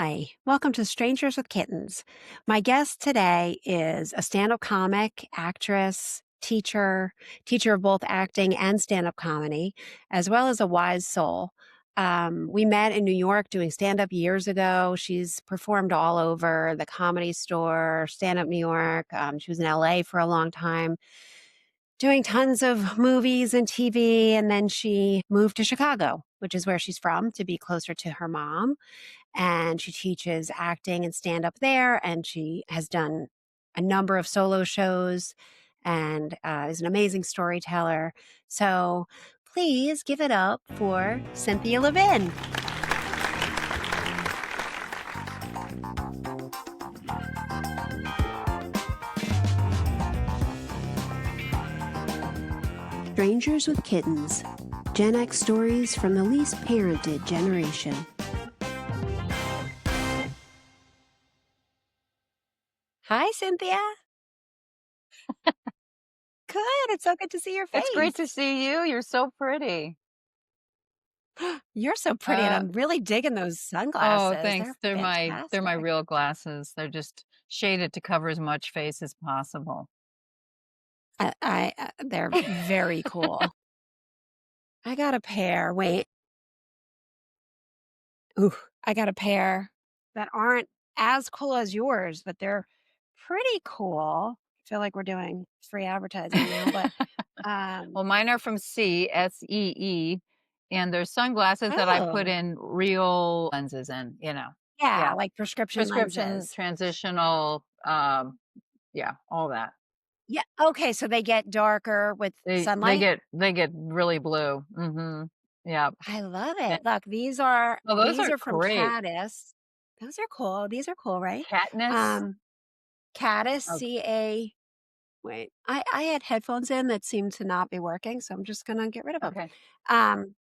Hi, welcome to Strangers with Kittens. My guest today is a stand-up comic, actress, teacher of both acting and stand-up comedy, as well as a wise soul. We met in New York doing stand-up years ago. She's performed all over the Comedy Store, Stand-Up New York. She was in LA for a long time, doing tons of movies and TV, and then she moved to Chicago, which is where she's from, to be closer to her mom, and she teaches acting and stand up there. And she has done a number of solo shows and is an amazing storyteller. So please give it up for Cynthia Levin. Strangers with Kittens, Gen X stories from the least parented generation. Hi, Cynthia. Good. It's so good to see your face. It's great to see you. You're so pretty. You're so pretty, and I'm really digging those sunglasses. Oh, thanks. They're They're my fantastic. real glasses. They're just shaded to cover as much face as possible. They're very cool. I got a pair. Wait. Ooh, I got a pair that aren't as cool as yours, but they're pretty cool. I feel like we're doing free advertising now, but Well, mine are from SEE, and they're sunglasses that I put oh, in real lenses in, yeah, Yeah. like prescription Prescription, lenses. transitional, yeah, all that. Yeah. Okay, so they get darker with They they sunlight. get they get really blue. Mm-hmm. Yeah. I love And, it. Look, these are oh, those these are are from great. Caddis. Those are cool. These are cool, right? Katniss. Um, Caddis, Okay. CA. Wait, I had headphones in that seemed to not be working, so I'm just gonna get rid of them. Okay. Um,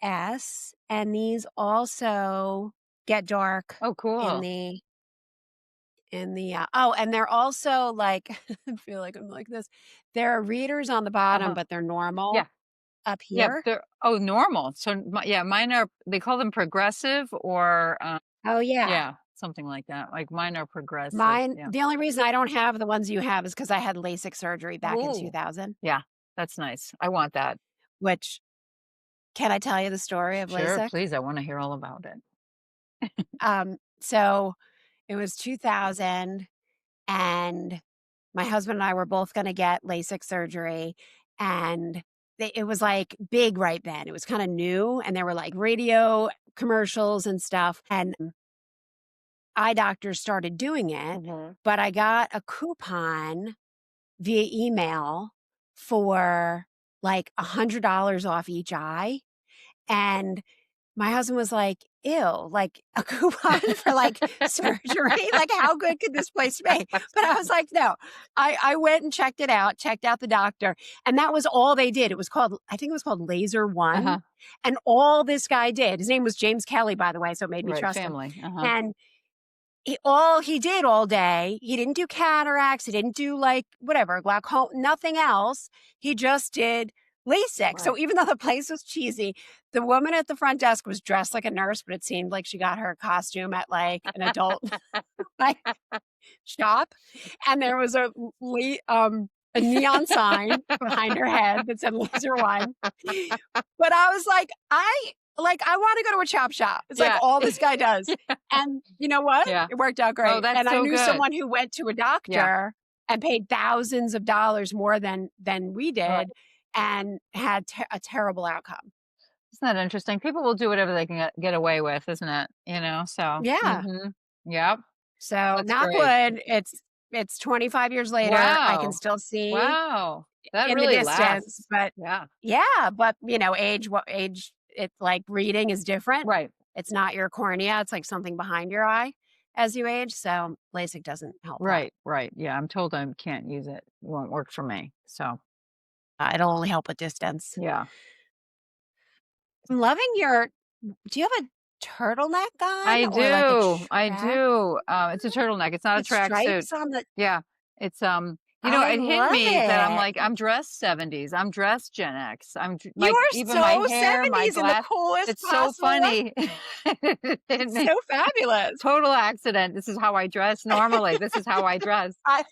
CADDIS, and these also get dark Oh, in cool. the oh, and they're also like I feel like I'm like this. There are readers on the bottom, Uh-huh. but they're Yeah. normal up Yeah, here. they're normal. So, yeah, mine are they call them progressive or, Oh yeah. yeah, something like that. Like, mine are progressive, Mine, yeah. the only reason I don't have the ones you have is because I had LASIK surgery back in Oh. 2000, Yeah, that's nice. I want that. which can I tell you the story of Sure, LASIK? please, I wanna hear all about it. So it was 2000, and my husband and I were both gonna get LASIK surgery, and it was, like, big right then. It was kinda new, and there were, like, radio commercials and stuff, and eye doctors started doing it, Mhm. but I got a coupon via email for like $100 off each eye. And my husband was like, ew, like a coupon for like surgery. Like, how good could this place be? But I was like, no, I went and checked it out, checked out the doctor. And that was all they did. It was called, I think it was called Laser One. Uh-huh. And all this guy did, his name was James Kelly, by the way. So it made me Right, trust him. family, uh-huh. And all he did all day, he didn't do cataracts, he didn't do like whatever, glaucoma, nothing else. He just did LASIK. So Right. even though the place was cheesy, the woman at the front desk was dressed like a nurse, but it seemed like she got her costume at like an adult like shop. And there was a neon sign behind her head that said laser one. But I was like, I want to go to a chop shop. It's like Yeah. all this guy does. And you know what? Yeah. It worked out Oh, great. that's And I so knew good. someone who went to a Yeah. doctor and paid thousands of dollars more than we Right. did and had a terrible outcome. Isn't that interesting? People will do whatever they can get away with, isn't it? So Yeah. mhm. Yep, So that's knock great. wood, it's 25 years later. I can Wow. still see Wow. That in the really distance, lasts. but Yeah. yeah, but age, it's like reading is different. Right. It's not your cornea, it's like something behind your eye as you age, so LASIK doesn't help that. Right, right. Yeah, I'm told I can't use it. It won't work for me. So, It'll only help with distance. yeah. I'm loving your do you have a turtleneck on I or like a do. I track? do. It's a turtleneck. It's not a With tracksuit. stripes on the Yeah. It's I it hit love me that I'm it. like, I'm dressed 70s. I'm dressed Gen X. You Like, are even my so hair, my 70s in the glass. coolest It's so possible way. funny. It hit It's me. so fabulous. Total accident. This is how I dress normally. This is how I dress. I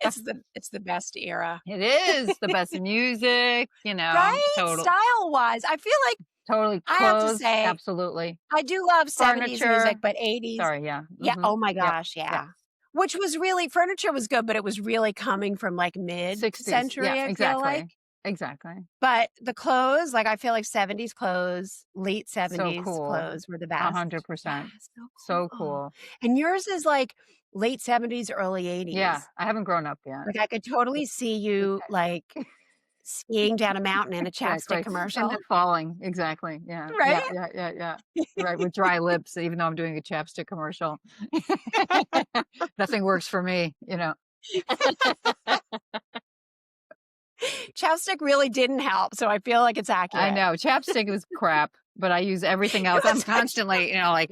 it's the best era. It is the best music, Right? total, Style-wise, I feel like totally I have to clothes. say, Absolutely. I do love 70s music, Furniture. but 80s Sorry. Yeah. yeah, oh my Yep. gosh, Yeah. yeah. Which was really furniture was good, but it was really coming from, like, 60s. Yeah. mid-century, I feel like. Exactly. Exactly. But the clothes, like, I feel like 70s clothes, late So 70s cool. clothes were the best. Yeah, 100%. so So cool. cool. And yours is, like, late 70s, early Yeah. 80s. I haven't grown up yet. Like, I could totally see you, like, skiing down a mountain in a chapstick Exactly. And commercial, then falling. Exactly. Yeah. Yeah. right? Yeah. Yeah. Yeah. Right. With dry lips, even though I'm doing a chapstick commercial. Nothing works for me. Chapstick really didn't help, so I feel like it's I accurate. know chapstick was crap, but I use everything It else. I'm was such constantly, like,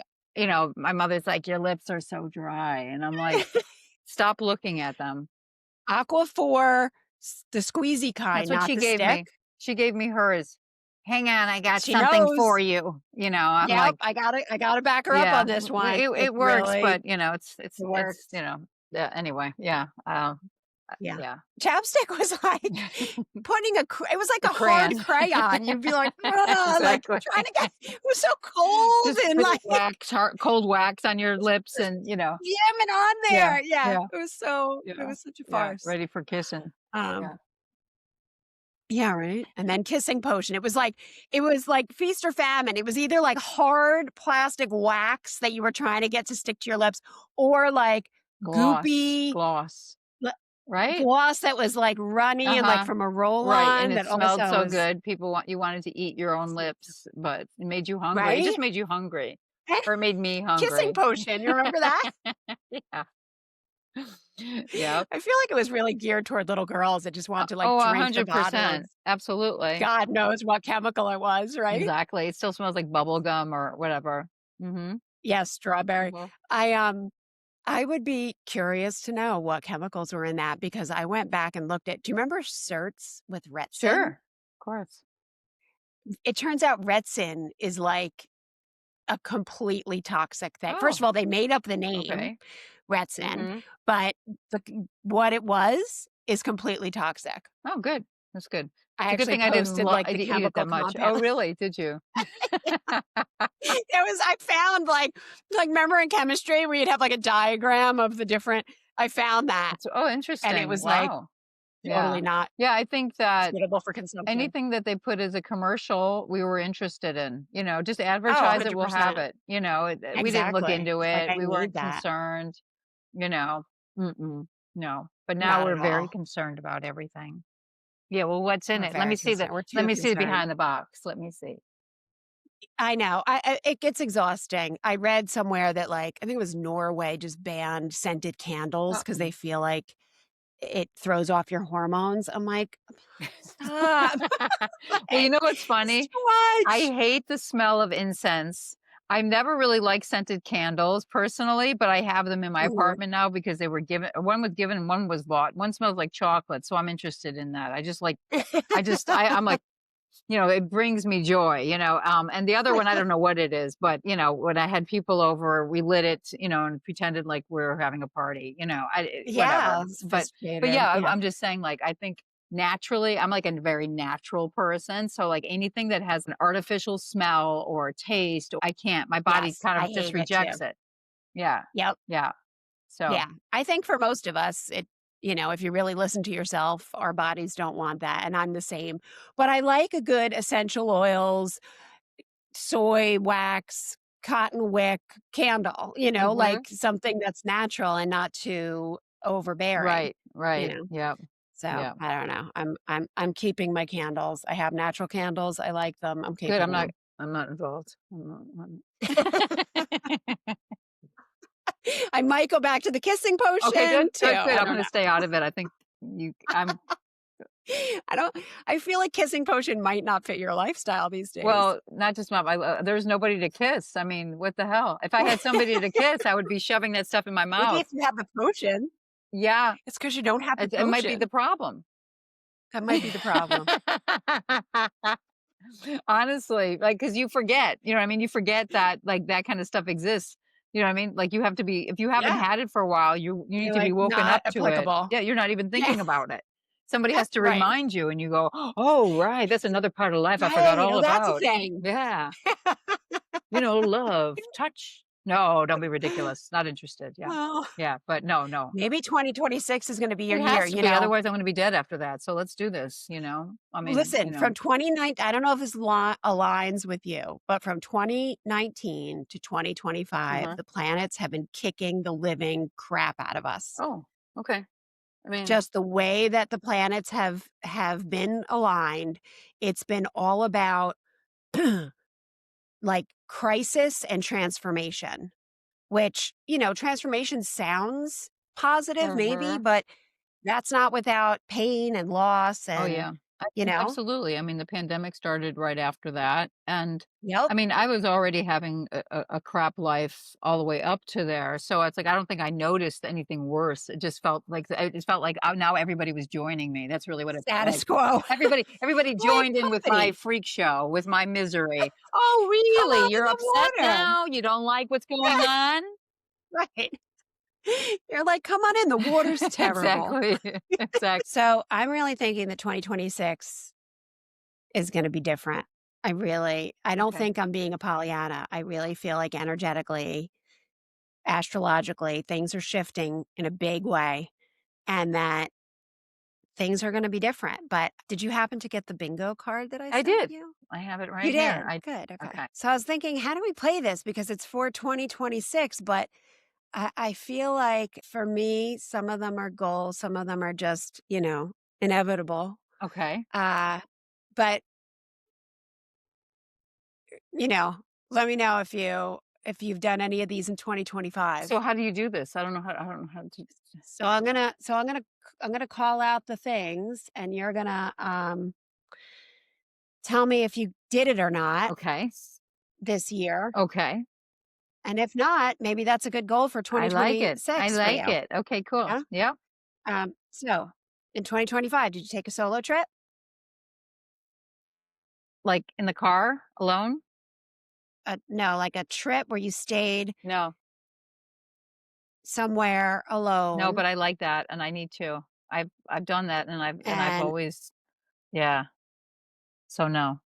my mother's like, your lips are so dry. And I'm like, stop looking at them. Aquaphor, the squeezy That's kind, what not she the gave stick. me. She gave me hers. Hang on, I got She something for knows. you. I'm Yep, like, I gotta back her up yeah, on this one. it It works, really but it's, it works. yeah, anyway, yeah. Yeah. Yeah. Chapstick was like putting it was like A a hard crayon. crayon. You'd be like, "Ugh," like Exactly. trying to get it was so cold Just and put like cold wax on your lips and, jamming on yeah, there. Yeah. yeah, It yeah, was such a yeah, farce. ready for kissing. Um, Yeah. yeah, right. And then kissing potion. It was like feast or famine. It was either like hard plastic wax that you were trying to get to stick to your lips or like goopy Gloss, l- right? gloss that was like runny and like Uh-huh. from a Right, and roll-on it that smelled also so was good. You wanted to eat your own lips, but it made you hungry. It right. just made you hungry, or it made me Kissing hungry. potion. You remember that? Yeah. Yep. I feel like it was really geared toward little girls that just wanted to like Oh, drink the bottle of 100%. Absolutely. God knows what chemical it was, right? Exactly. It still smells like bubble gum or whatever. Mhm. Yeah, strawberry. Mhm. I would be curious to know what chemicals were in that because I went back and looked at do you remember certs with Retsin? Sure. Of course. It turns out Retsin is like a completely toxic thing. First Oh, of all, they made up the name okay. Retsin, Mhm. but what it was is completely toxic. Oh, good. That's good. I It's a good actually thing I didn't posted like I the didn't eat it chemical that much. Oh, compound. really? Did you? I found like remember in chemistry where you'd have like a diagram of the different I found that Oh, and it interesting. was like Wow. totally Yeah. not Yeah, I think that suitable for consumption. anything that they put as a commercial, we were interested in. Just Oh, advertise it, we'll have 100%. it. We didn't look Exactly. into It's like it. I We need weren't that. concerned, you know. Mm-mm, no. But now Not we're at very all. concerned about everything. Yeah, well, what's in We're it? Let me very see concerned. We're let too me see the concerned. behind the box. Let me see. I know. It gets exhausting. I read somewhere that like I think it was Norway just banned scented candles because they Uh-oh. feel like it throws off your hormones. I'm like, stop. Well, you Like, know what's this is funny? too I much. hate the smell of incense. I've never really liked scented candles personally, but I have them in my Mhm. apartment now because they were given one was given and one was bought. One smells like chocolate, so I'm interested in that. I'm like, it brings me joy. And the other one, I don't know what it is, but when I had people over, we lit it, and pretended like we were having a party. Whatever. Yeah, But sophisticated. yeah, Yeah. I'm just saying, like, I think naturally, I'm like a very natural person. So like anything that has an artificial smell or taste, I can't. My body Yes, kind I of just hate it too. rejects it. Yeah. Yep. Yeah. So Yeah. I think for most of us, if you really listen to yourself, our bodies don't want that. And I'm the same. But I like a good essential oils, soy wax, cotton wick candle, hmm like something that's natural and not too overbearing, right, you right. know. Yep. So Yeah. I don't know. I'm keeping my candles. I have natural candles. I like them. I'm Good. keeping them. I'm not involved. I might go back to the kissing Okay, good, potion too. good, good. I I'm don't gonna know. stay out of it. I think I'm I don't I feel like kissing potion might not fit your lifestyle these days. well, not just there's nobody to kiss. I mean, what the hell? If I had somebody to kiss, I would be shoving that stuff in my Maybe mouth. if you have the potion. Yeah, It's because you don't have the it might be the potion. problem. That might be the problem. Honestly, like, cause you forget, you know what I mean? You forget that, like, that kind of stuff exists. You know what I mean? Like, you have to be if you haven't Yeah. had it for a while, you need You're to be like, woken not up to it. applicable. Yeah, you're not even Yeah. thinking about it. Somebody has to Right. remind you, and you go, "Oh, right, that's another part of life I forgot Right. all Oh, that's a about." thing. Yeah. Love, touch. No, don't be ridiculous. Not interested. Yeah. Well, Yeah, but no, no. maybe 2026 is gonna be your It year, has to you be, know? otherwise I'm gonna be dead after that, so let's do this, you know? I mean, Listen, from 2019, I don't know if this aligns with you, but from 2019 to 2025, uh-huh. the planets have been kicking the living crap out of us. Oh, okay. I mean, Just the way that the planets have been aligned, it's been all about like crisis and transformation, which, transformation sounds positive maybe, mhm. but that's not without pain and loss Oh, and, yeah. I you know? absolutely. I mean, the pandemic started right after that, and, Yep. I mean, I was already having a crap life all the way up to there, so it's like, I don't think I noticed anything worse. It just felt like now everybody was joining me. That's really what it felt Status like. quo. Everybody Like joined in with my company. freak show, with my misery. "Oh, Come really? out of You're the upset water. now? You don't like what's going Yeah, on?" right. You're like, "Come on in, the water's terrible." Exactly. Exactly. So, I'm really thinking that 2026 is gonna be different. I don't Okay. think I'm being a Pollyanna. I really feel like energetically, astrologically, things are shifting in a big way and that things are gonna be different, but did you happen to get the bingo card that I I sent did. you? I have it You right here. did? Good, okay. Okay. So I was thinking, how do we play this? Because it's for 2026, but I feel like for me, some of them are goals, some of them are just, inevitable. Okay. Uh, but, you know, let me know if you've done any of these in 2025. So how do you do this? I don't know how to. So I'm gonna call out the things and you're gonna tell me if you did it or not Okay. this year. Okay. And if not, maybe that's a good goal for I like it. I 2026 for like you. it. Okay, cool. Yeah. Yep. So in 2025, did you take a solo trip? Like in the car alone? No, like a trip where you stayed No. somewhere No, alone but I like that and I need to. I've done that and I've and always yeah. So no.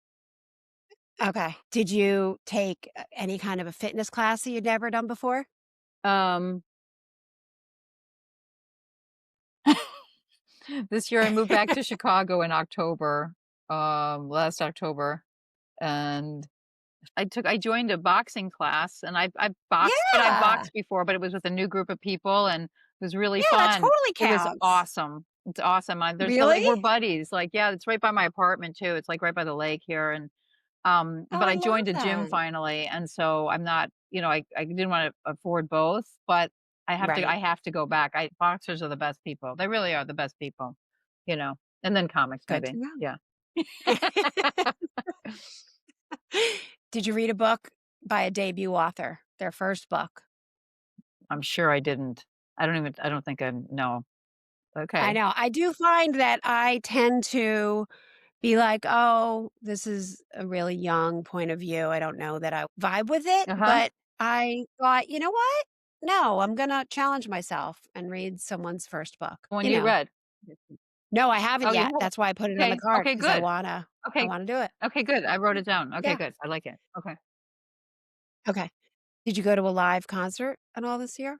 okay. Did you take any kind of a fitness class that you'd never done before? Um this year I moved back to Chicago in October, last October, and I joined a boxing class and I've boxed, but I've Yeah. boxed before, but it was with a new group of people and it was really Yeah, that fun. totally It was counts. awesome. It's awesome. There's so Really? we're buddies. Like, yeah, it's right by my apartment too. It's like right by the lake here. And Oh, but I I love joined a gym that. finally. And so I'm not, I didn't want to afford both, but Right. I have to go back. Boxers are the best people. They really are the best people, you know. And then comics Good maybe. to know. Yeah. Did you read a book by a debut author, their first book? I'm sure I didn't. I don't think I no. I Okay. know. I do find that I tend to be like, "Oh, this is a really young point of view. I don't know that I vibe with it." Uh-huh. But I thought, "You know what? No, I'm gonna challenge myself and read someone's first book." One you read? No, I haven't Oh, you yet. haven't? That's why I put it on the Okay, card okay, because I good. wanna I Okay, wanna do it. okay, good. I wrote it down. Okay, Yeah. good. I like it. Okay. Okay. Did you go to a live concert at all this year?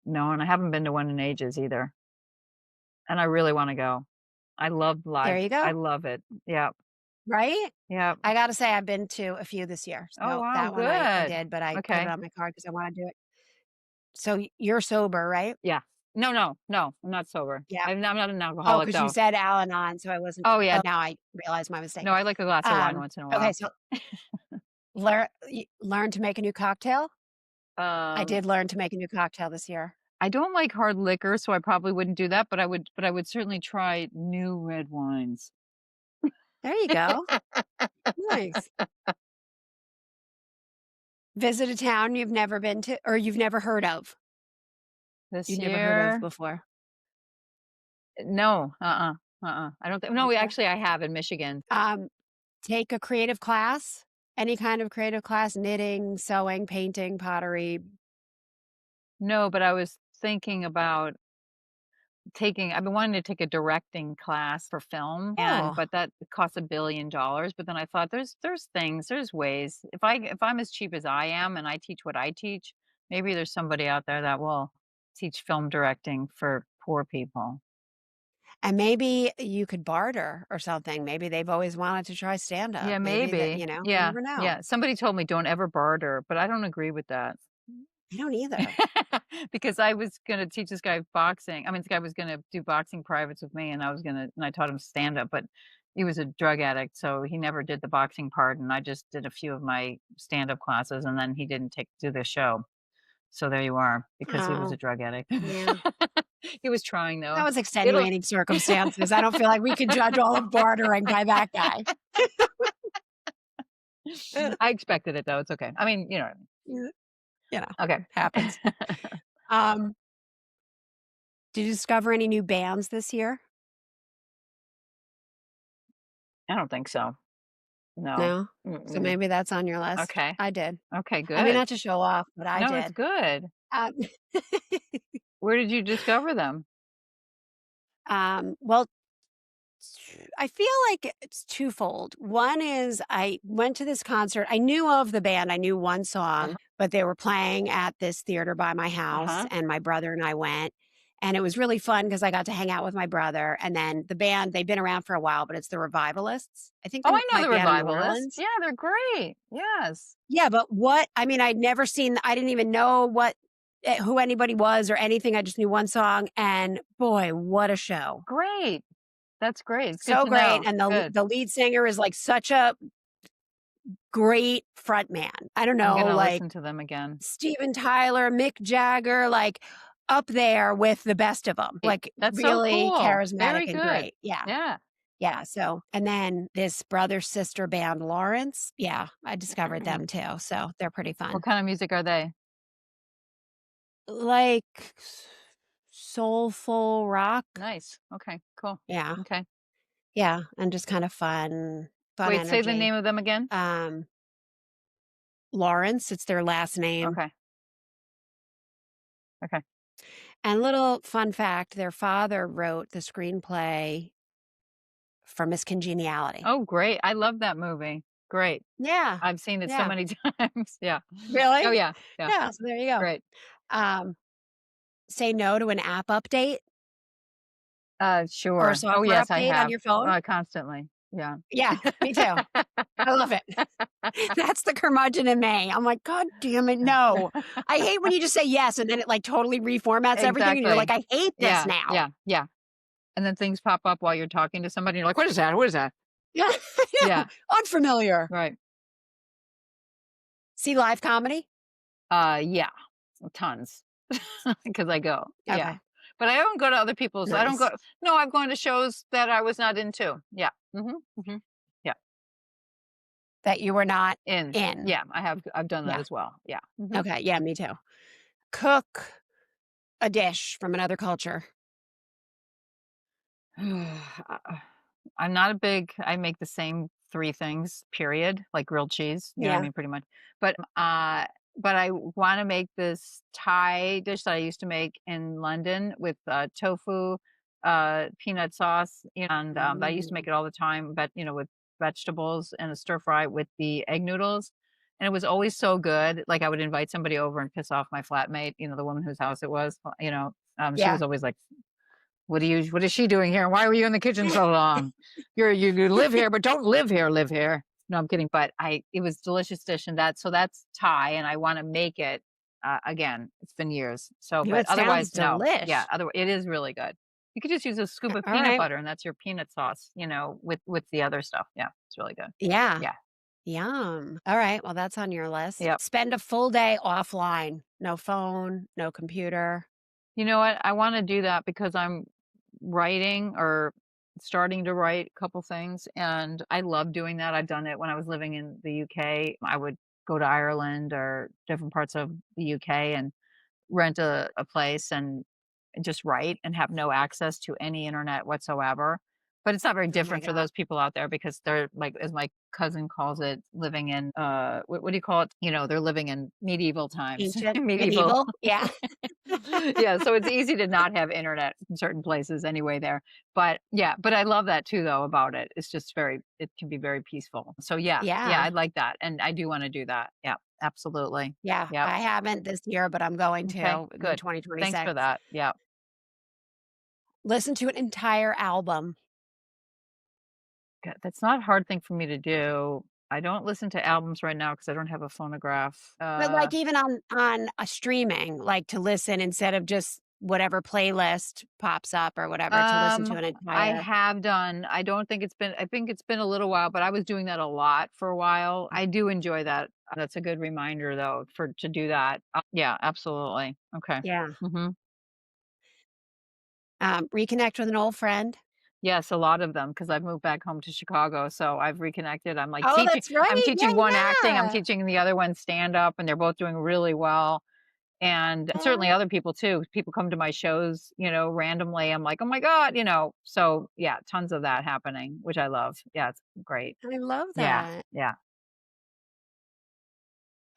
No, and I haven't been to one in ages either, and I really wanna go. I love There live. you I go. love it. Yeah, Right? yeah. I gotta say I've been to a few this year. Oh, So wow, that one I good. did, but I put it Okay. on my card because I wanna do it. So you're sober, right? Yeah. No, no, no, I'm not sober. Yeah. I'm not an Oh, alcoholic, because you though. said Al-Anon, so I wasn't Oh, yeah. now I realize my mistake. No, I like a glass of wine once in a Okay, while. so learn to make a new cocktail? I Um, did learn to make a new cocktail this year. I don't like hard liquor, so I probably wouldn't do that, but I would certainly try new red wines. There you go. Nice. Visit a town you've never been to or you've never heard of. This you never heard of year, before? no, I don't think. No, Okay. actually, I have in Michigan. Um, take a creative class, any kind of creative class, knitting, sewing, painting, pottery. No, but I was thinking about taking. I've been wanting to take a directing class for film, and Oh, but that costs $1 billion. But then I thought, there's things, there's ways. If I'm as cheap as I am, and I teach what I teach, maybe there's somebody out there that will teach film directing for poor people. and maybe you could barter or something. Maybe they've always wanted to try stand up. Yeah, Maybe that, maybe. you Yeah, never know. yeah. Somebody told me don't ever barter, but I don't agree with that. I don't either. Because I was gonna teach this guy boxing. I mean, this guy was gonna do boxing privates with me, and I taught him stand up, but he was a drug addict, so he never did the boxing part, and I just did a few of my stand up classes, and then he didn't take do the show. So there you are, because he was Oh, a drug addict. yeah. He was trying That though. was It'll extenuating circumstances. I don't feel like we could judge all of bartering by that guy. I expected it though. It's okay. I mean, what I mean. Yeah, you know, Okay. happens. Um, did you discover any new bands this year? I don't think so. No. No? So Mm-mm. maybe that's on your list. Okay. I did. Okay, I mean, good. not to show off, but I No, it's did. good. Um, Where did you discover them? well, I feel like it's twofold. One is I went to this concert. I knew of the band. I knew one song, Uh-huh. but they were playing at this theater by my house, Uh-huh. and my brother and I went. And it was really fun because I got to hang out with my brother. And then the band, they've been around for a while, but it's the Revivalists. I think Oh, they I know might the be out of New Revivalists. Orleans. Yeah, they're great. Yes. Yeah, but I mean, I'd never seen, I didn't even know who anybody was or anything. I just knew one song. And boy, what a show. Great. That's great. It's good So to great. know. And Good. the lead singer is like such a great front man. I don't I'm know, gonna like listen to them again. Steven Tyler, Mick Jagger, like up there with the best of them. Like That's so really cool. charismatic Very and good. great. Yeah. Yeah. Yeah. So, and then this brother sister band, Lawrence. Yeah. I discovered them too. So they're pretty What fun. kind of music are they? Like soulful rock. Nice. Okay, cool. Yeah. Okay. Yeah. And just kind of fun Wait, say the energy. name of them again? Um, Lawrence, it's their last name. Okay. Okay. And little fun fact, their father wrote the screenplay for Miss Congeniality. Oh, great. I love that movie. Great. Yeah, I've seen it so yeah. many times. Yeah. Oh, Really? yeah. Yeah. Yeah, so there you go. Great. Um, say no to an app update or a Sure. Oh, software yes, I update on have, your phone? constantly. Yeah. Yeah, me too. I love it. That's the curmudgeon in me. I'm like, "God damn it, no." I hate when you just say yes and then it, like, totally reformats everything and you're like, Exactly. "I hate this Yeah, now." yeah, yeah. And then things pop up while you're talking to somebody, you're like, "What is that? What is that?" Yeah, yeah, Yeah, unfamiliar. right. See live comedy? Yeah, tons, because I go, yeah. Okay, But I don't go to other people's. I don't go. nice. No, I've gone to shows that I was not into. Yeah. Yeah. That you were not In. in. Yeah, I've done that Yeah. as well. Yeah. Okay. Yeah, me too. Cook a dish from another culture. I'm not a big I make the same 3 things, period, like grilled cheese, you know what I Yeah. mean, pretty much. But I wanna make this Thai dish that I used to make in London with, tofu, peanut sauce, and, I used to make Mm. it all the time, but, with vegetables and a stir fry with the egg noodles, and it was always so good, like, I would invite somebody over and piss off my flatmate, the woman whose house it was, she Yeah. was always like, what is she doing here? Why were you in the kitchen so long? You live here, but don't live here. No, I'm kidding. But it was delicious dish and that's Thai and I want to make it again. It's been years. So, You but It sounds otherwise, no. Yeah. delish. It is really good. You could just use a scoop of All peanut right. butter and that's your peanut sauce, with the other stuff. Yeah. It's really good. Yeah. Yeah. Yum. All right. Well, that's on your list. Yep. Spend a full day offline. No phone, no computer. You know what? I want to do that because I'm writing or starting to write a couple things and I love doing that. I've done it when I was living in the UK. I would go to Ireland or different parts of the UK and rent a place and just write and have no access to any internet whatsoever. But it's not very Oh my different for god. those people out there because they're like, as my cousin calls it, living in what do you call it? They're living in medieval times. Ancient, Medieval. medieval? Yeah. Yeah, so it's easy to not have internet in certain places anyway there. But yeah, but I love that too though about it. It's just it can be very peaceful. So yeah, yeah, Yeah. I like that. And I do want to do that. Yeah, absolutely. Yeah. Yep. I haven't this year, but I'm going Okay, to in good. Thanks for 2026. that. Yeah. Listen to an entire album. That's not a hard thing for me to do. I don't listen to albums right now because I don't have a phonograph. But, like, even on a streaming, like, to listen instead of just whatever playlist pops up or whatever, to listen to an I entire. have done. I think it's been a little while, but I was doing that a lot for a while. I do enjoy that. That's a good reminder though for to do that. Yeah, absolutely. Okay. Yeah. Mhm. Reconnect with an old friend. Yes, a lot of them because I've moved back home to Chicago, so I've reconnected. Oh, that's I'm right. Yeah, teaching one acting, I'm yeah. teaching the other one stand up, and they're both doing really well. And certainly Oh, other people too. People come to my shows, randomly. I'm like, "Oh my god." So, yeah, tons of that happening, which I love. Yeah, it's great. I love Yeah, that. yeah.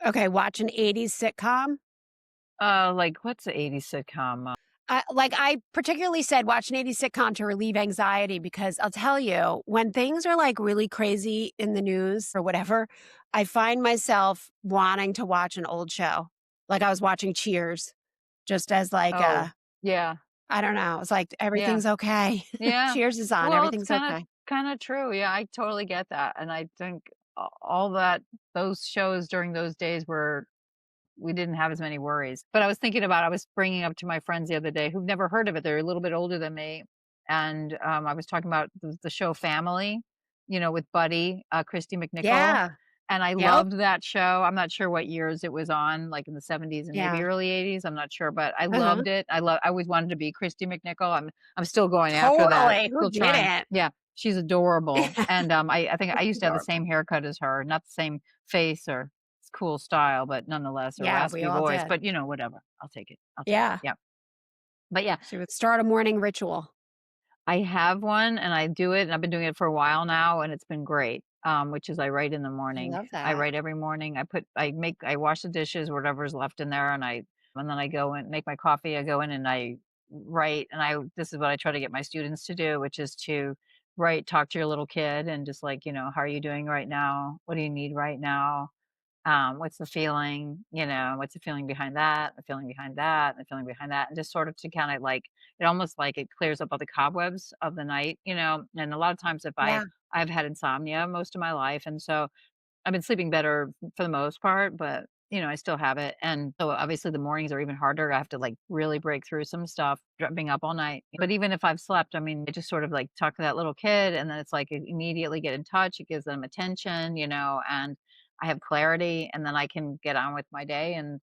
Okay, watch an '80s sitcom. Like, what's the '80s sitcom? I particularly said watch an '80s sitcom to relieve anxiety because I'll tell you, when things are, like, really crazy in the news or whatever, I find myself wanting to watch an old show. Like, I was watching Cheers just as, like, Oh, yeah, I don't know, it's like, yeah, everything's okay. yeah. Cheers is on, Well, it's everything's kinda okay. kinda true. Yeah, I totally get that, and I think all that those shows during those days were we didn't have as many worries. But I was bringing up to my friends the other day who've never heard of it. They're a little bit older than me. And I was talking about the show Family, with Buddy, Christy McNichol. Yeah. And I Yep. loved that show. I'm not sure what years it was on, like in the 70s and maybe Yeah. early 80s. I'm not sure, but I Uh-huh. loved it. I always wanted to be Christy McNichol. I'm still going after that. Totally, who Still trying. didn't? Yeah, she's adorable. Yeah, And I think I it's used to have the adorable. same haircut as her, not the same face or cool style, but nonetheless, a Yeah, we raspy all voice, did. but, whatever. I'll take it. I'll take it. Yeah. Yeah. But yeah, She would start a morning ritual. I have one and I do it and I've been doing it for a while now and it's been great. Which is I write in the I morning. love I that. write every morning. I wash the dishes, whatever's left in there, and then I go and make my coffee. I go in and I write and this is what I try to get my students to do, which is to write, talk to your little kid and just like, how are you doing right now? What do you need right now? What's the feeling, what's the feeling behind that, the feeling behind that, the feeling behind that, and just sort of to kind of like it almost like it clears up all the cobwebs of the night, and a lot of times if Yeah. I've had insomnia most of my life, and so I've been sleeping better for the most part, but I still have it. And so obviously the mornings are even harder. I have to like really break through some stuff, being up all night. But even if I've slept, I mean, I just sort of like talk to that little kid and then it's like immediately get in touch. It gives them attention, and I have clarity and then I can get on with my day. And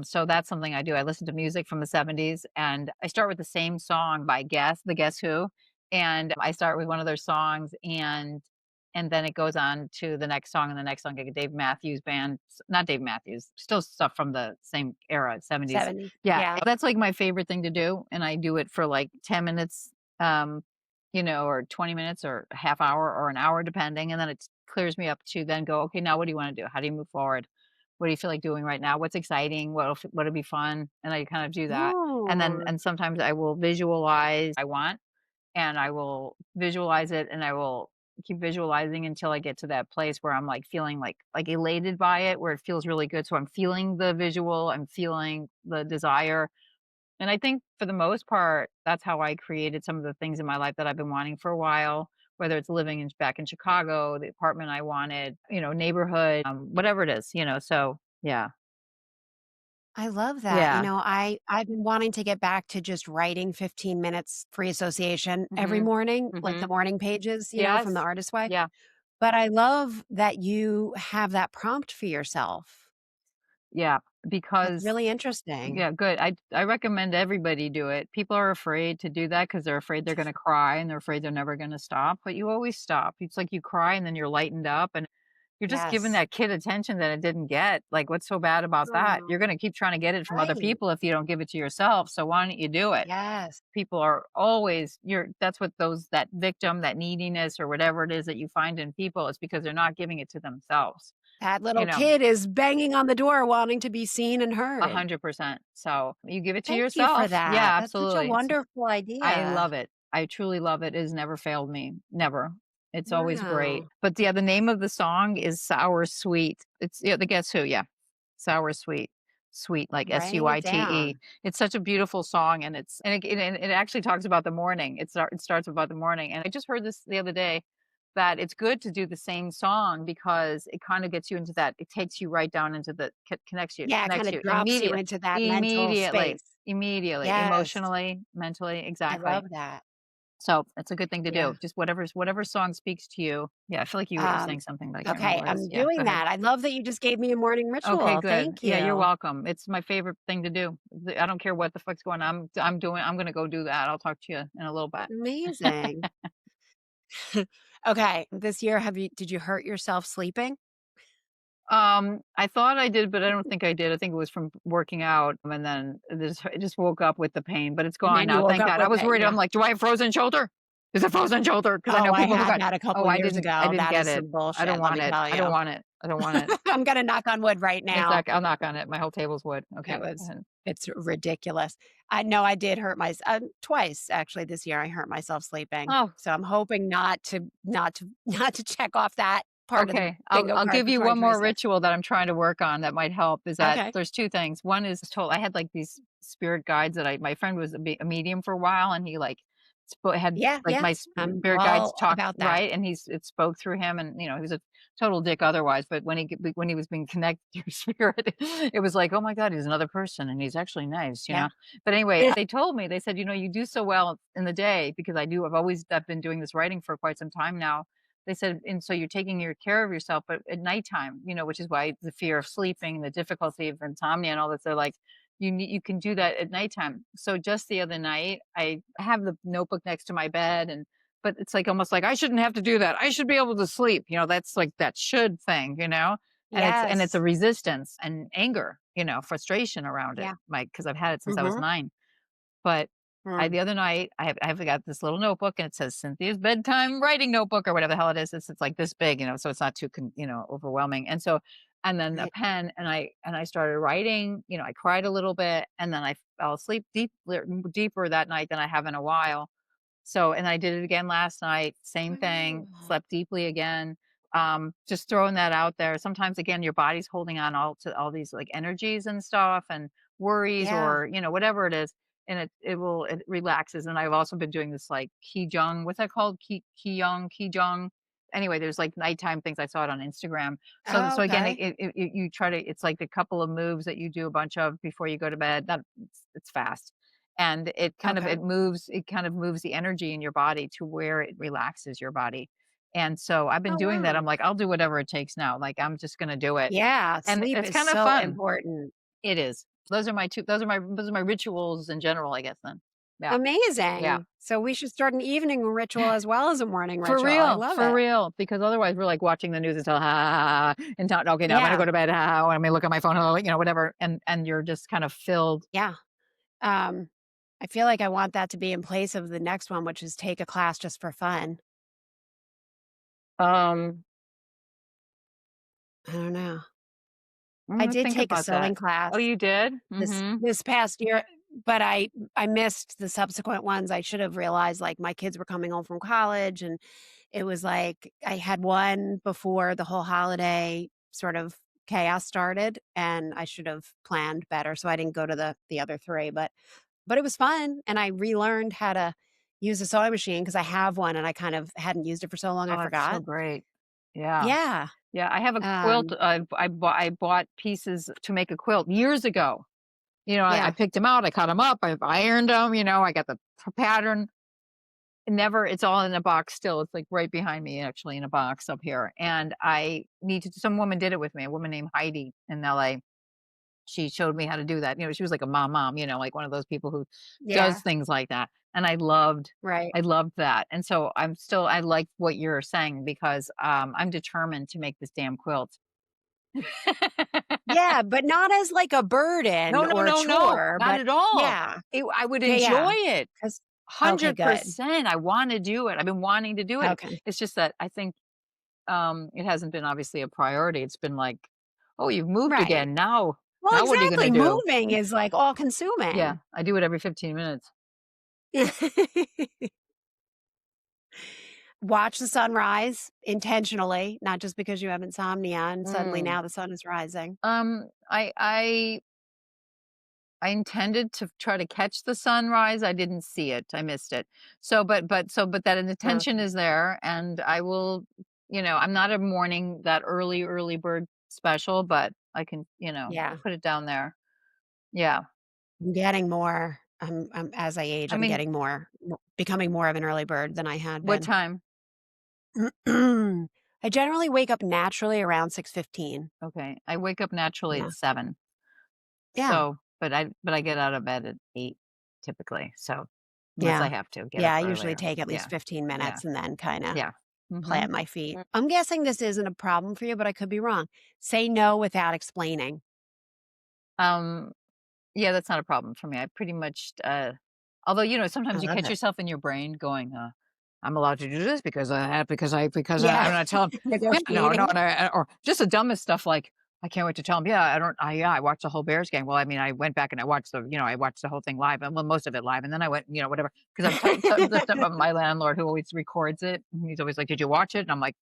so that's something I do. I listen to music from the 70s and I start with the same song by the Guess Who. And I start with one of their songs and then it goes on to the next song and the next song, like a Dave Matthews Band, not Dave Matthews, still stuff from the same era, 70s. 70. Yeah, Yeah. that's like my favorite thing to do. And I do it for like 10 minutes, or 20 minutes or a half hour or an hour, depending. And then it clears me up to then go, okay, now what do you want to do? How do you move forward? What do you feel like doing right now? What's exciting? What'll be fun? And I kind of do that. Ooh. And sometimes I will visualize I want and I will visualize it and I will keep visualizing until I get to that place where I'm like feeling like elated by it, where it feels really good. So I'm feeling the visual, I'm feeling the desire. And I think for the most part, that's how I created some of the things in my life that I've been wanting for a while, whether it's living back in Chicago, the apartment I wanted, neighborhood, whatever it is, so yeah. I love that. Yeah. I've been wanting to get back to just writing 15 minutes free association every Mhm. morning, like the Mhm. morning pages, from the Yes. artist way. Yeah. But I love that you have that prompt for yourself. Yeah. That's Because really interesting. yeah, good. I recommend everybody do it. People are afraid to do that because they're afraid they're gonna cry and they're afraid they're never gonna stop, but you always stop. It's like you cry and then you're lightened up and you're just giving Yes. that kid attention that it didn't get. Like, what's so bad about that? Oh, You're gonna keep trying to get it from other right. people if you don't give it to yourself, so why don't you do it? Yes. People are always you're that's what those that victim, that neediness or whatever it is that you find in people is because they're not giving it to themselves, That you little know? kid is banging on the door wanting to be seen and heard. 100%. So, you give it to Thank you for yourself. that. Yeah, That's such a absolutely. wonderful I idea. love it. I truly love it. It has never failed me. Never. It's always great. Wow. But yeah, the name of the song is Sour Sweet. It's yeah, the Guess Who, yeah. Sour Sweet. Sweet, like Writing it SUITE. down. It's such a beautiful song and it actually talks about the morning. It starts about the morning. And I just heard this the other day that it's good to do the same song because it kind of gets you into that. It takes you right down into the Yeah, it connects kinda you drops you into that mental immediately, space. immediately, Yes. emotionally, mentally, I exactly. love that. So, it's a good thing to do. Yeah. Just whatever song speaks to you. Yeah, I feel like you were Um, saying something, but I can't remember okay, what it is. I'm Yeah, go doing ahead. that. I love that you just gave me a morning Okay, ritual. good. Thank Yeah, you're you. welcome. It's my favorite thing to do. I don't care what the fuck's going on. I'm gonna go do that. I'll talk to you in a little bit. Amazing. Okay, this year, did you hurt yourself sleeping? I thought I did, but I don't think I did. I think it was from working out, and then I just woke up with the pain, but it's And gone then you now, woke thank up God. I with was it, worried. I'm yeah. like, "Do I have frozen shoulder? Is it frozen shoulder?" Because I Oh, know I people who had got that a "Oh, couple years ago. I didn't That get is it. some I don't bullshit, let want me it. tell I don't you. want it. I don't want it." I'm gonna knock on wood right now. Exactly. I'll knock on it. My whole table's wood. It Okay, go was ahead. it's ridiculous. I know I did hurt my twice actually this year I hurt myself sleeping. Oh, So I'm hoping not to check off that part of the okay. bingo I'll card give for you one more 2026. ritual that I'm trying to work on that might help is that Okay. there's 2 things. One is told I had, like, these spirit guides that I my friend was a medium for a while, and he, like, had, Yeah, like, yeah. my I'm spirit guides all talk about that. right, and it spoke through him, and, he was a total dick otherwise, but when he was being connected to your spirit, it was like, "Oh my god, he's another person, and he's actually nice," you Yeah. know? But anyway, they told me, they said, "You do so well in the day," because I've been doing this writing for quite some time now, they said, and so you're taking your care of yourself, but at nighttime, which is why the fear of sleeping, the difficulty of insomnia and all this, they're like, you can do that at nighttime. So just the other night, I have the notebook next to my bed but it's like almost like I shouldn't have to do that. I should be able to sleep. That's like that should thing. And it's a Yes. resistance and anger, frustration around it. Yeah. Because I've had it since I was Mhm. 9. But Mm. the other night, I've got this little notebook and it says Cynthia's bedtime writing notebook or whatever the hell it is. It's like this big, so it's not too, overwhelming. And then a Right. pen and I started writing, I cried a little bit and then I fell asleep deeper that night than I have in a while. So, and I did it again last night, same thing, Wow. slept deeply again. Just throwing that out there. Sometimes again, your body's holding on all to all these like energies and stuff and worries Yeah. or, whatever it is. And it relaxes. And I've also been doing this like Qigong, what's that called? Qigong. Anyway, there's like nighttime things. I saw it on Instagram. So again, Okay. you try to, it's like a couple of moves that you do a bunch of before you go to bed. It's fast and Okay. it kind of moves the energy in your body to where it relaxes your body. And so I've been Oh, doing that. wow. I'm like, I'll do whatever it takes now. Like I'm just going to do it. Yeah, And sleep it's is kind of so fun. important. It is. Those are my rituals in general, I guess then. Yeah. Yeah. Amazing. So we should start an evening ritual as well as a morning ritual. I love For it. real, because otherwise we're like watching the news until and not okay. Now I'm gonna Yeah, go to bed. I'm gonna look at my phone. Whatever, and you're just kind of filled. yeah. Um, I feel like I want that to be in place of the next one, which is take a class just for fun. Um, I don't know. I'm I gonna did think take a about sewing that. Oh, class you did? this Mm-hmm. this past year, but I missed the subsequent ones. I should have realized like my kids were coming home from college and it was like I had one before the whole holiday sort of chaos started and I should have planned better. So I didn't go to the other three, but it was fun and I relearned how to use a sewing machine because I have one and I kind of hadn't used it for so long I Oh, that's so forgot. great. Yeah. Yeah. Yeah, I have a quilt. Um, I bought pieces to make a quilt years ago. I yeah. picked them out, I cut them up, I've ironed them. I got the pattern. Never, it's all in a box still. It's like right behind me, actually, in a box up here. And some woman did it with me, a woman named Heidi in LA. she showed me how to do that. She was like a mom, like one of those people who does Yeah, things like that. And I loved that. And so I like what you're saying because I'm determined to make this damn quilt. yeah, but not as like a burden No, no, or a no, no, chore, not but at all. yeah, I would yeah, enjoy yeah. it. 'Cause okay, good. 100%. I want to do it. I've been wanting to do it. Okay. It's just that I think it hasn't been obviously a priority. It's been like, oh, you've moved Right. again. Now, Well, now what are you exactly, gonna do? moving is, like, all Yeah, consuming. I do it every 15 minutes. Watch the sunrise intentionally, not just because you have insomnia and suddenly Mm. now the sun is rising. I intended to try to catch the sunrise. I didn't see it. I missed it. But that intention Okay. is there, and I will. I'm not a morning that early bird special, but I can. Yeah. Put it down there. Yeah. I'm getting more, as I age, I I'm mean, getting becoming more of an early bird than I had what been. time? I generally wake up naturally around 6:15. Okay, I wake up naturally at Yeah. 7. Yeah. So, but I get out of bed at 8 typically. So, unless I Yeah. have to get Yeah, up I usually earlier. take at least Yeah. 15 Yeah. minutes and then kinda Yeah. Mhm. plant my feet. I'm guessing this isn't a problem for you, but I could be wrong. Say no without explaining. Um Yeah, that's not a problem for me. I pretty much, although, I sometimes you love catch it. yourself in your brain going, "I'm allowed to do this because I have, Yeah. I'm not telling." Yeah, no, no, Negotiating. or just the dumbest stuff like, I can't wait to tell them. Yeah, I watched the whole Bears game. Well, I mean, I went back and I watched the whole thing live, and well, most of it live, and then I went, whatever, because I'm the stuff of my landlord who always records it. And he's always like, "Did you watch it?" And I'm like,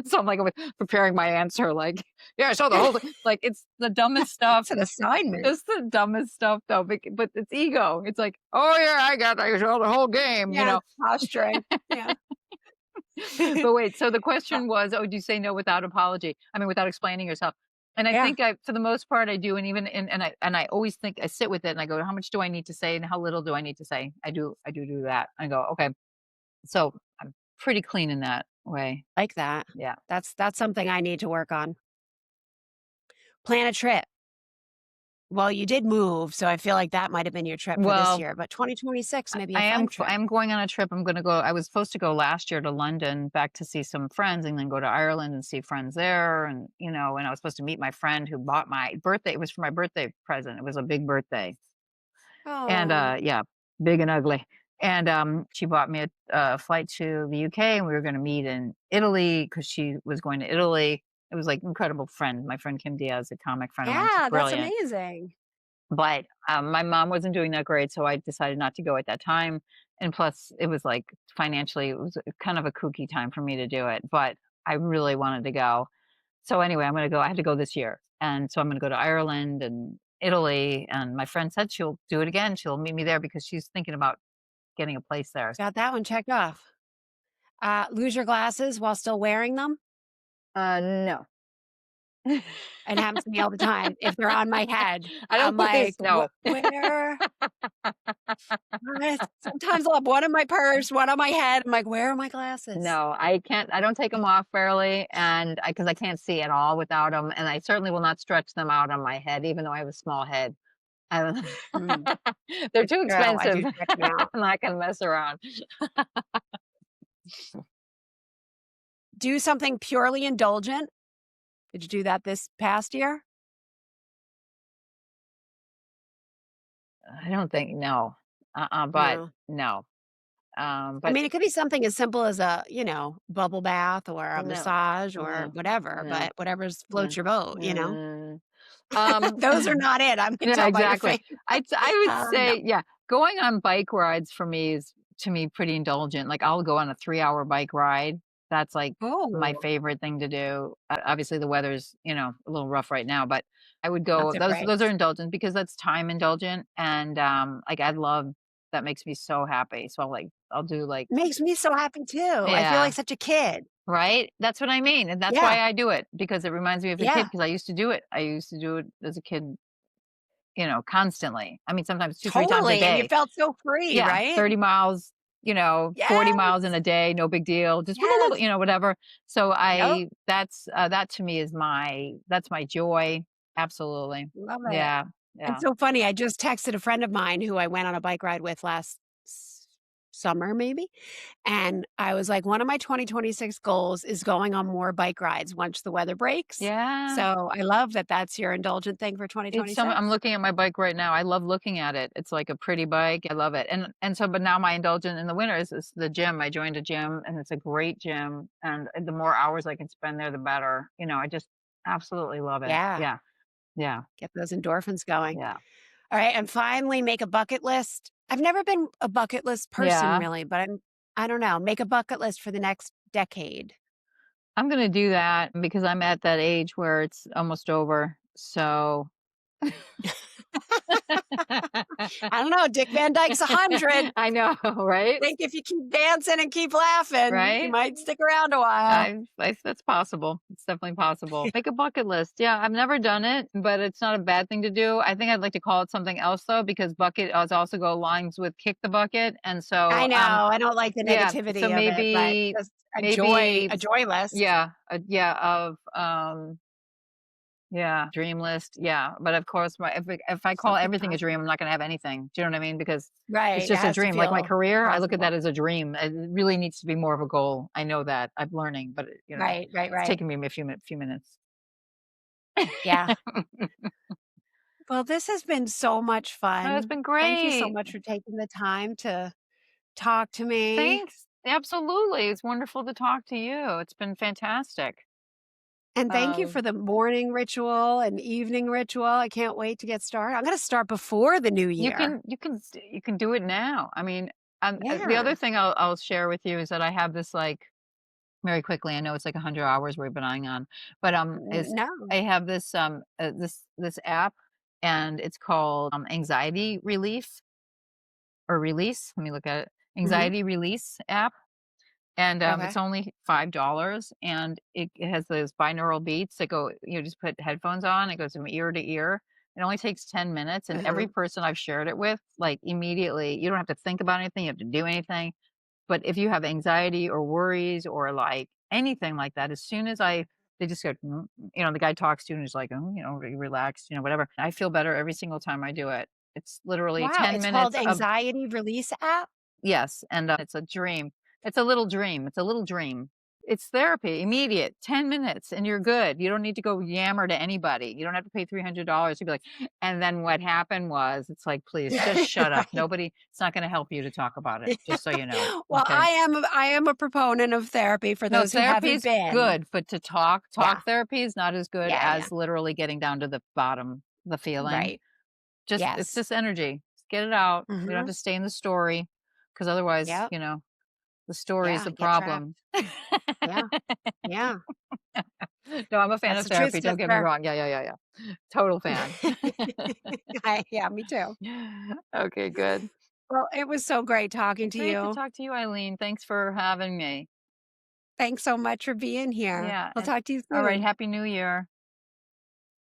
so I'm like preparing my answer, like, "Yeah, I saw the whole thing." Like, it's the dumbest stuff. It's an assignment. It's the dumbest stuff though, but it's ego. It's like, "Oh yeah, I saw the whole game." Yeah, posturing. Yeah. But wait, so the question was, oh, do you say no without apology? I mean, without explaining yourself. And I Yeah. think for the most part, I do. And even and I always think I sit with it and I go, how much do I need to say and how little do I need to say? I do that. I go, okay. So I'm pretty clean in that way. Like that. Yeah. That's something I need to work on. Plan a trip. Well, you did move, so I feel like that might have been your trip for this Well, year, but 2026 may be I a am fun trip. I'm going on a trip. I'm gonna go. I was supposed to go last year to London back to see some friends and then go to Ireland and see friends there. And I was supposed to meet my friend who bought my birthday. It was for my birthday present. It was a big birthday. And Oh, yeah, big and ugly. And she bought me a flight to the UK, and we were gonna meet in Italy because she was going to Italy. It was like incredible friend. My friend Kim Diaz, a comic friend of mine. She's yeah, that's brilliant. amazing. But, my mom wasn't doing that great, so I decided not to go at that time, and plus, it was, like, financially, it was kind of a kooky time for me to do it, but I really wanted to go. So, anyway, I'm gonna go. I had to go this year, and so I'm gonna go to Ireland and Italy, and my friend said she'll do it again. She'll meet me there because she's thinking about getting a place there. Got that one checked off. Lose your glasses while still wearing them? No. It happens to me all the time. If they're on my head, I don't I'm put like, this no. Where?" Sometimes I'll have one in my purse, one on my head. I'm like, "Where are my glasses?" No, I can't. I don't take them off fairly, and because I can't see at all without them, and I certainly will not stretch them out on my head, even though I have a small head. I don't Mm, They're it's too true, I expensive. do stretch 'em out. I'm not gonna mess around. Do something purely indulgent. Did you do that this past year? I don't think no. But No. no. I But mean, it could be something as simple as a, bubble bath or a no, massage or no, whatever, no, but whatever's floats no. your boat. Mm. Um, Those are not it, I can yeah, tell by your exactly. face. I would No. say, yeah, going on bike rides for me is to me pretty indulgent. Like I'll go on a 3-hour bike ride. That's like my Oh, favorite thing to do. Obviously the weather's, a little rough right now, but I would not go so those great. are indulgent because that's time indulgent and like I love that makes me so happy. So I'll do like Makes me so happy too. I feel yeah, like such a kid. right? That's what I mean. And that's Yeah, why I do it because it reminds me of a kid yeah, because I used to do it. I used to do it as a kid, constantly. I mean, sometimes 2, 3 times a totally, and you day. felt so free, Yeah, right? 30 miles, 40 miles in Yes, a day, no big deal. Just yes. whatever. So Yep. that to me is that's my joy. Absolutely. Love it. Yeah, And yeah. so funny, I just texted a friend of mine who I went on a bike ride with last s summer, maybe, and I was like, "One of my 2026 goals is going on more bike rides once the weather breaks." Yeah. So, I love that that's your indulgent thing for It's some 2026. I'm looking at my bike right now. I love looking at it. It's like a pretty bike. I love it. And so but now my indulgent in the winter is the gym. I joined a gym and it's a great gym and the more hours I can spend there the better. You know, I just absolutely love it. Yeah, Yeah. Yeah. get those endorphins going. Yeah. Alright, and finally, make a bucket list. I've never been a bucket list person Yeah. really, but I don't know, make a bucket list for the next decade. I'm gonna do that because I'm at that age where it's almost over. So I don't know, Dick Van Dyke's 100. I know, right? Think if you keep dancing and keep laughing, you Right? might stick around a while. I that's possible. It's definitely possible. Make a bucket list. Yeah, I've never done it, but it's not a bad thing to do. I think I'd like to call it something else though, because bucket also go lines with kick the bucket, and I so know, I don't like the yeah. So negativity of it, but maybe just maybe a joy list. yeah, yeah of yeah, dream list. Yeah, but of course, if I call Something everything a dream, positive. I'm not gonna have anything. Do you know what I mean? Because it's Right, it just a has to dream. Like my feel career, I look at that possible. as a dream. It really needs to be more of a goal. I know that. I'm learning, but you know, Right, right, it's right. taken me a few minutes. Yeah. Well, this has been so much No, it's fun. been Thank you so great. much for taking the time to talk to me. Thanks. Absolutely. It's wonderful to talk to you. It's been fantastic. And thank you Um, for the morning ritual and evening ritual. I can't wait to get started. I'm gonna start before the new year. you can do it now. I mean, the Yeah. other thing I'll share with you is that I have this like very quickly. I know it's like 100 hours we've been on, but is No. I have this this app and it's called anxiety relief or release. Let me look at it. Mhm. Anxiety release app. And, it's Okay. only $5, and it has those binaural beats that go you just put headphones on, it goes from ear to ear. It only takes 10 minutes, and every Uh-huh. person I've shared it with, like, immediately you don't have to think about anything, you have to do anything, but if you have anxiety or worries or, like, anything like that, as soon as they just go, you know, the guy talks to you and he's like, "Oh, you know, relax," you know, whatever. I feel better every single time I do it. It's literally Wow, 10 it's called minutes of Anxiety Release App? yes, and, it's a dream. It's a little dream, it's a little dream. It's therapy, immediate, 10 minutes, and you're good. You don't need to go yammer to anybody. You don't have to pay $300 to be like, "And then what happened was," it's like, "Please, just shut up. Right. Nobody it's not gonna help you to talk about it, just so you know, Well, okay?" I am a proponent of therapy for No, those who haven't therapy's been. good, but to Yeah. talk therapy is not as good Yeah, yeah. as literally getting down to the bottom, the feeling. Right. Just it's Yes. just energy. Just get it out. We don't have Mhm. to stay in the story, because otherwise, Yep. you know, the story is Yeah, the get trapped. problem. Yeah. Yeah. No, I'm a fan That's of the truth, therapy, don't get me sister. wrong. Yeah, yeah, yeah, yeah. Total fan. Yeah, me too. Okay, good. Well, it was so great talking to Great to you. talk to you, Eileen. Thanks for having me. Thanks so much for being here. Yeah, I'll and talk to you alright, soon. happy New Year.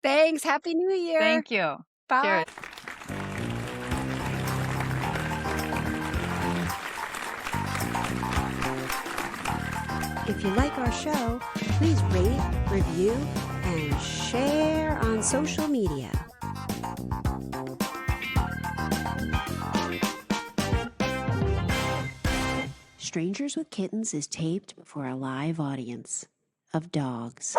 Thanks. Happy New Year. Thank you. Bye. Cheers. If you like our show, please rate, review, and share on social media. Strangers with Kittens is taped before a live audience of dogs.